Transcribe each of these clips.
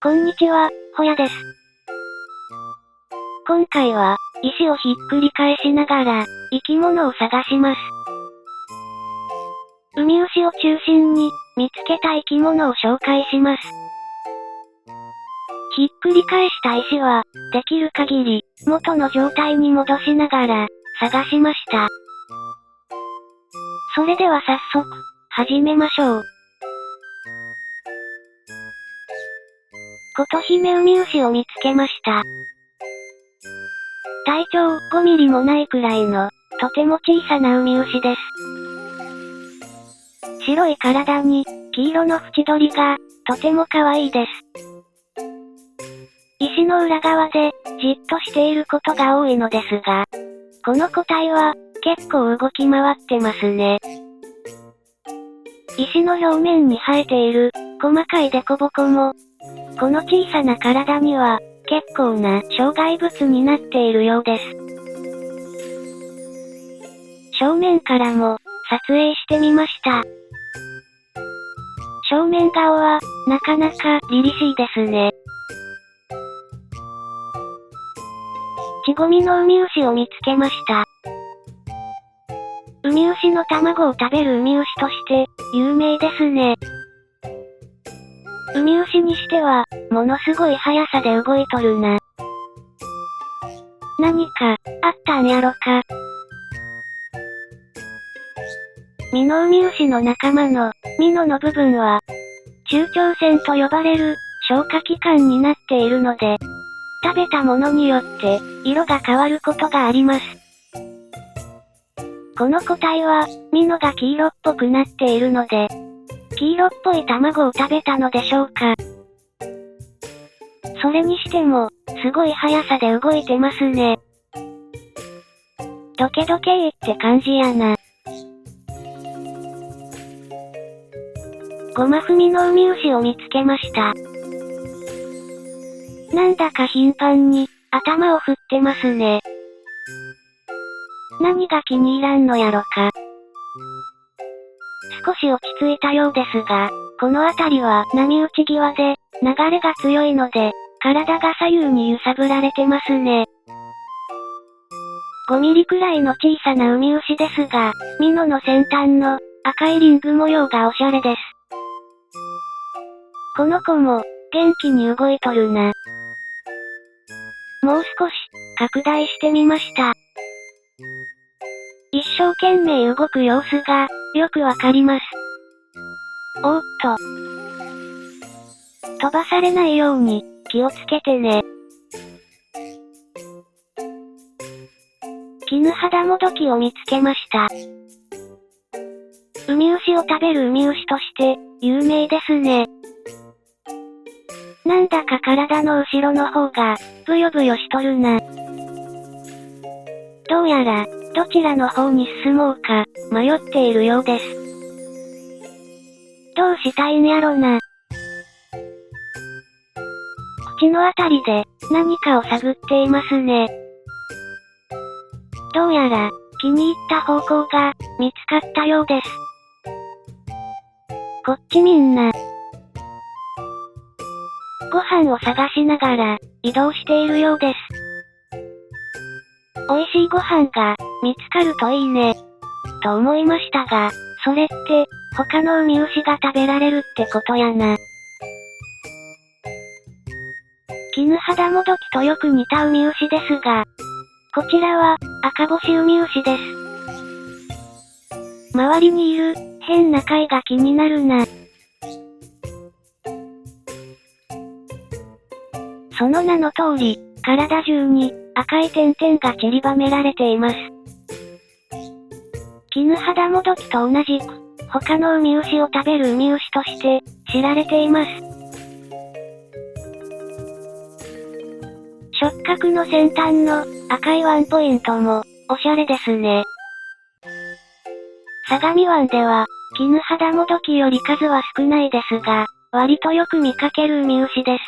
こんにちは、ほやです。今回は、石をひっくり返しながら、生き物を探します。ウミウシを中心に、見つけた生き物を紹介します。ひっくり返した石は、できる限り、元の状態に戻しながら、探しました。それでは早速、始めましょう。琴姫ウミウシを見つけました。体長5ミリもないくらいの、とても小さなウミウシです。白い体に、黄色の縁取りが、とても可愛いです。石の裏側で、じっとしていることが多いのですが、この個体は、結構動き回ってますね。石の表面に生えている、細かいデコボコも、この小さな体には、結構な障害物になっているようです。正面からも、撮影してみました。正面顔は、なかなか凛々しいですね。チゴミのウミウシを見つけました。ウミウシの卵を食べるウミウシとして、有名ですね。ウミウシにしては、ものすごい速さで動いとるな。何か、あったんやろか。ミノウミウシの仲間の、ミノの部分は、中腸腺と呼ばれる、消化器官になっているので、食べたものによって、色が変わることがあります。この個体は、ミノが黄色っぽくなっているので、黄色っぽい卵を食べたのでしょうか。それにしても、すごい速さで動いてますね。ドケドケーって感じやな。ゴマフミのウミウシを見つけました。なんだか頻繁に、頭を振ってますね。何が気に入らんのやろか。少し落ち着いたようですが、この辺りは波打ち際で、流れが強いので、体が左右に揺さぶられてますね。5ミリくらいの小さなウミウシですが、ミノの先端の赤いリング模様がおしゃれです。この子も、元気に動いとるな。もう少し、拡大してみました。一生懸命動く様子が、よくわかります。おーっと。飛ばされないように、気をつけてね。キヌハダモドキを見つけました。ウミウシを食べるウミウシとして、有名ですね。なんだか体の後ろの方が、ブヨブヨしとるな。どうやら、どちらの方に進もうか、迷っているようです。どうしたいんやろな。口のあたりで、何かを探っていますね。どうやら、気に入った方向が、見つかったようです。こっちみんな。ご飯を探しながら、移動しているようです。美味しいご飯が、見つかるといいね。と思いましたが、それって、他のウミウシが食べられるってことやな。キヌハダモドキとよく似たウミウシですが、こちらは、赤星ウミウシです。周りにいる、変な貝が気になるな。その名の通り、体中に、赤い点々が散りばめられています。キヌハダモドキと同じく、他のウミウシを食べるウミウシとして、知られています。触角の先端の赤いワンポイントも、おしゃれですね。相模湾では、キヌハダモドキより数は少ないですが、割とよく見かけるウミウシです。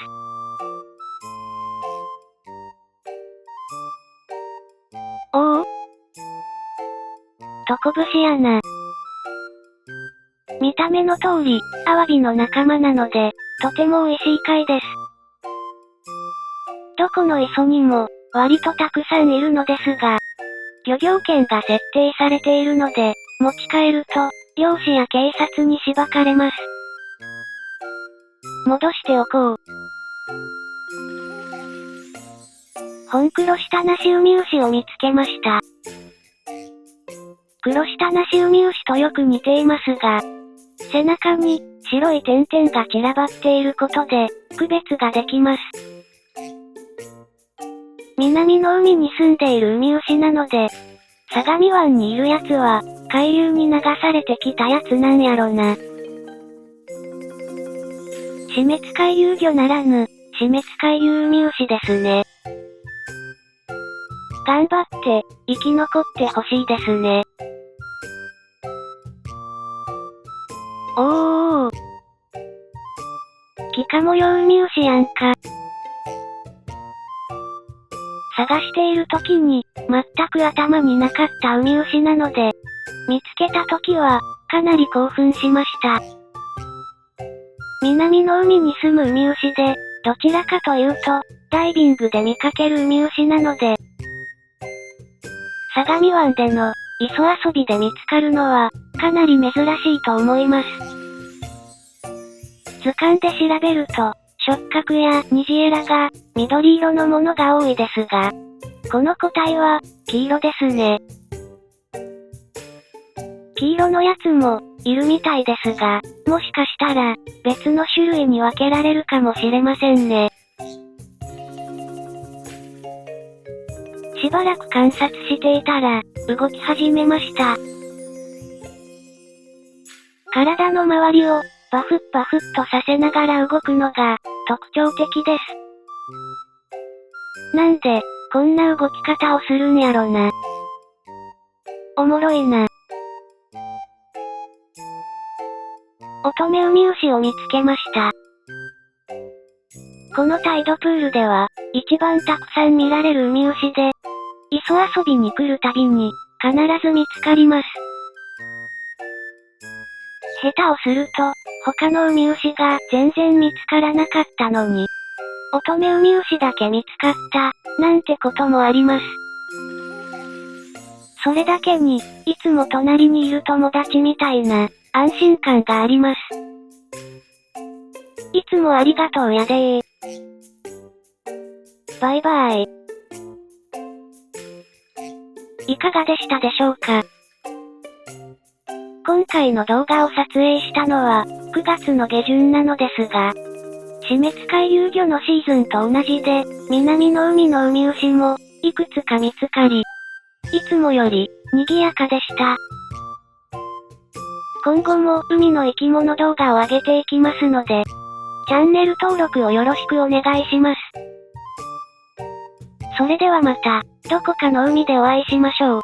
おお？トコブシやな。見た目の通り、アワビの仲間なので、とても美味しい貝です。どこの磯にも、割とたくさんいるのですが、漁業権が設定されているので、持ち帰ると、漁師や警察にしばかれます。戻しておこう。本黒下なしウミウシを見つけました。黒下なしウミウシとよく似ていますが、背中に白い点々が散らばっていることで、区別ができます。南の海に住んでいるウミウシなので、相模湾にいるやつは、海流に流されてきたやつなんやろな。死滅回遊魚ならぬ、死滅回遊ウミウシですね。頑張って、生き残ってほしいですね。おー。キカモヨウミウシやんか。探している時に、全く頭になかったウミウシなので、見つけた時は、かなり興奮しました。南の海に住むウミウシで、どちらかというと、ダイビングで見かけるウミウシなので、相模湾での、磯遊びで見つかるのは、かなり珍しいと思います。図鑑で調べると、触角や虹エラが、緑色のものが多いですが、この個体は、黄色ですね。黄色のやつも、いるみたいですが、もしかしたら、別の種類に分けられるかもしれませんね。しばらく観察していたら、動き始めました。体の周りを、バフッバフッとさせながら動くのが、特徴的です。なんで、こんな動き方をするんやろな。おもろいな。乙女ウミウシを見つけました。このタイドプールでは、一番たくさん見られるウミウシで、磯遊びに来るたびに、必ず見つかります。下手をすると、他のウミウシが全然見つからなかったのに、乙女ウミウシだけ見つかった、なんてこともあります。それだけに、いつも隣にいる友達みたいな、安心感があります。いつもありがとうやでー。バイバイ。いかがでしたでしょうか？今回の動画を撮影したのは、9月の下旬なのですが、死滅回遊魚のシーズンと同じで、南の海のウミウシも、いくつか見つかり、いつもより、賑やかでした。今後も海の生き物動画を上げていきますので、チャンネル登録をよろしくお願いします。それではまた、どこかの海でお会いしましょう。